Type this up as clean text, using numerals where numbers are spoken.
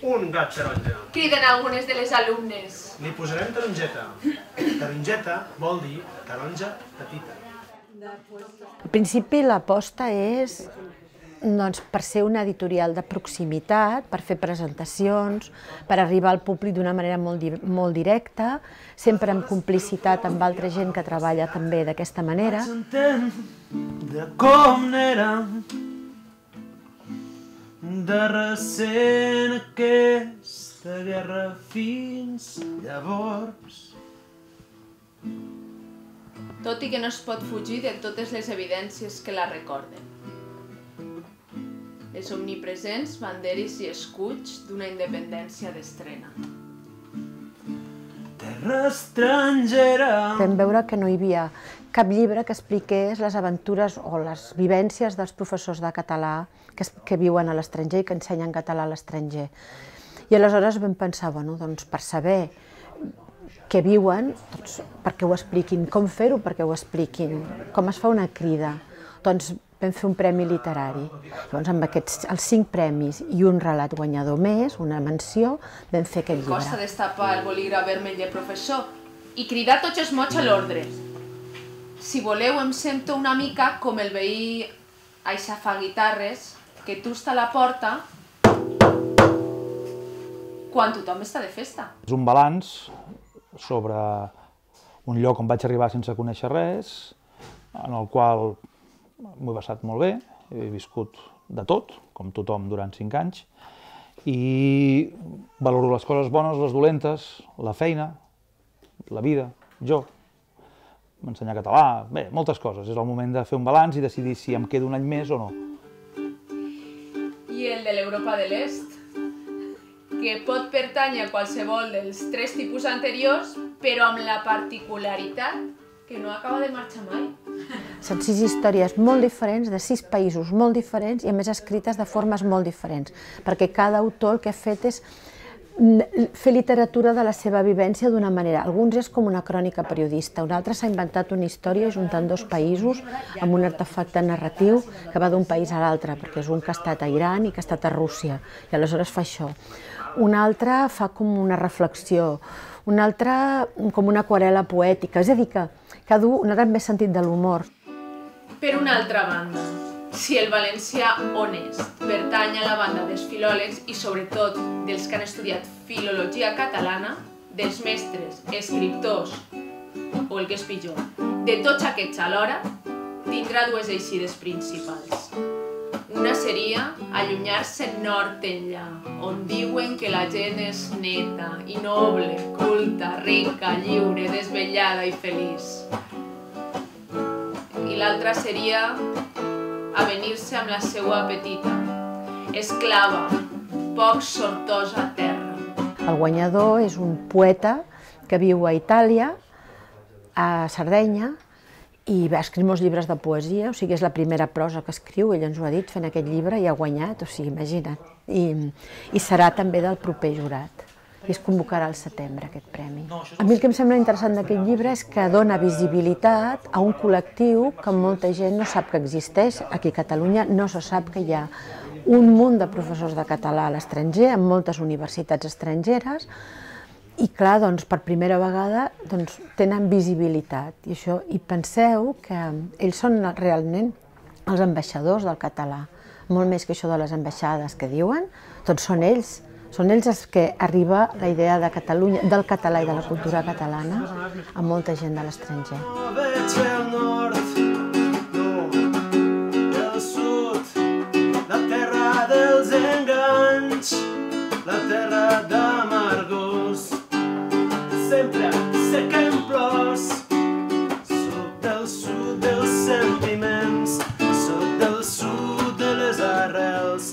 Un gat taronja. Criden algunes de les alumnes. Li posarem tarongeta. Tarongeta vol dir taronja petita. Al principi l'aposta és per ser una editorial de proximitat, per fer presentacions, per arribar al públic d'una manera molt directa, sempre en complicitat amb altra gent que treballa també d'aquesta manera. De com n'era de recent aquesta guerra fins llavors. Tot i que no es pot fugir de totes les evidències que la recorden. Els omnipresents banderes i escuts d'una independència d'estrena. Terra estrangera. Vam veure que no hi havia cap llibre que expliqués les aventures o les vivències dels professors de català que viuen a l'estranger i que ensenyen català a l'estranger. I aleshores vam pensar, per saber què viuen, perquè ho expliquin, com fer-ho perquè ho expliquin, com es fa una crida. Doncs vam fer un premi literari. Llavors, amb els 5 premis i un relat guanyador més, una menció, vam fer aquest llibre. Costa destapar el bolígraf vermell de professor i cridar tots els mots a l'ordre. Si voleu, em sento una mica com el veí aixafar guitarres, que tu està a la porta quan tothom està de festa. És un balanç sobre un lloc on vaig arribar sense conèixer res, en el qual m'ho he passat molt bé, he viscut de tot, com tothom durant 5 anys, i valoro les coses bones, les dolentes, la feina, la vida, jo, m'ensenyar català, bé, moltes coses. És el moment de fer un balanç i decidir si em quedo un any més o no. I el de l'Europa de l'Est, que pot pertànyer a qualsevol dels 3 tipus anteriors, però amb la particularitat que no acaba de marxar mai. Són 6 històries molt diferents, de 6 països molt diferents i a més escrites de formes molt diferents, perquè cada autor el que ha fet és fer literatura de la seva vivència d'una manera. Alguns és com una crònica periodista, un altre s'ha inventat una història juntant 2 països amb un artefacte narratiu que va d'un país a l'altre, perquè és un que ha estat a Iran i que ha estat a Rússia, i aleshores fa això. Un altre fa com una reflexió, un altre com una aquarel·la poètica, és a dir, que cada un ha més sentit de l'humor. Per una altra banda, si el valencià honest pertany a la banda dels filòlegs i sobretot dels que han estudiat filologia catalana, dels mestres, escriptors o el que és pitjor, de tots aquests alhora, tindrà 2 eixides principals. Una seria allunyar-se nord enllà, on diuen que la gent és neta i noble, culta, rica, lliure, desvetllada i feliç. I l'altra seria avenir-se amb la seua petita, esclava, poc sortosa terra. El guanyador és un poeta que viu a Itàlia, a Sardenya, i va escriure molts llibres de poesia, o sigui, és la primera prosa que escriu, ell ens ho ha dit, fent aquest llibre, i ha guanyat, o sigui, imagina't. I serà també del proper jurat, i es convocarà al setembre, aquest premi. A mi el que em sembla interessant d'aquest llibre és que dona visibilitat a un col·lectiu que molta gent no sap que existeix. Aquí a Catalunya no se sap que hi ha un munt de professors de català a l'estranger, en moltes universitats estrangeres, i clar, per primera vegada tenen visibilitat. I penseu que ells són realment els ambaixadors del català, molt més que això de les ambaixades que diuen, tots són ells. Són ells els que arriba la idea de Catalunya, del català i de la cultura catalana a molta gent de l'estranger. Veig el nord, el sud, la terra dels enganys, la terra d'amargors. Sempre sé que em plors. Soc del sud dels sentiments, soc del sud de les arrels,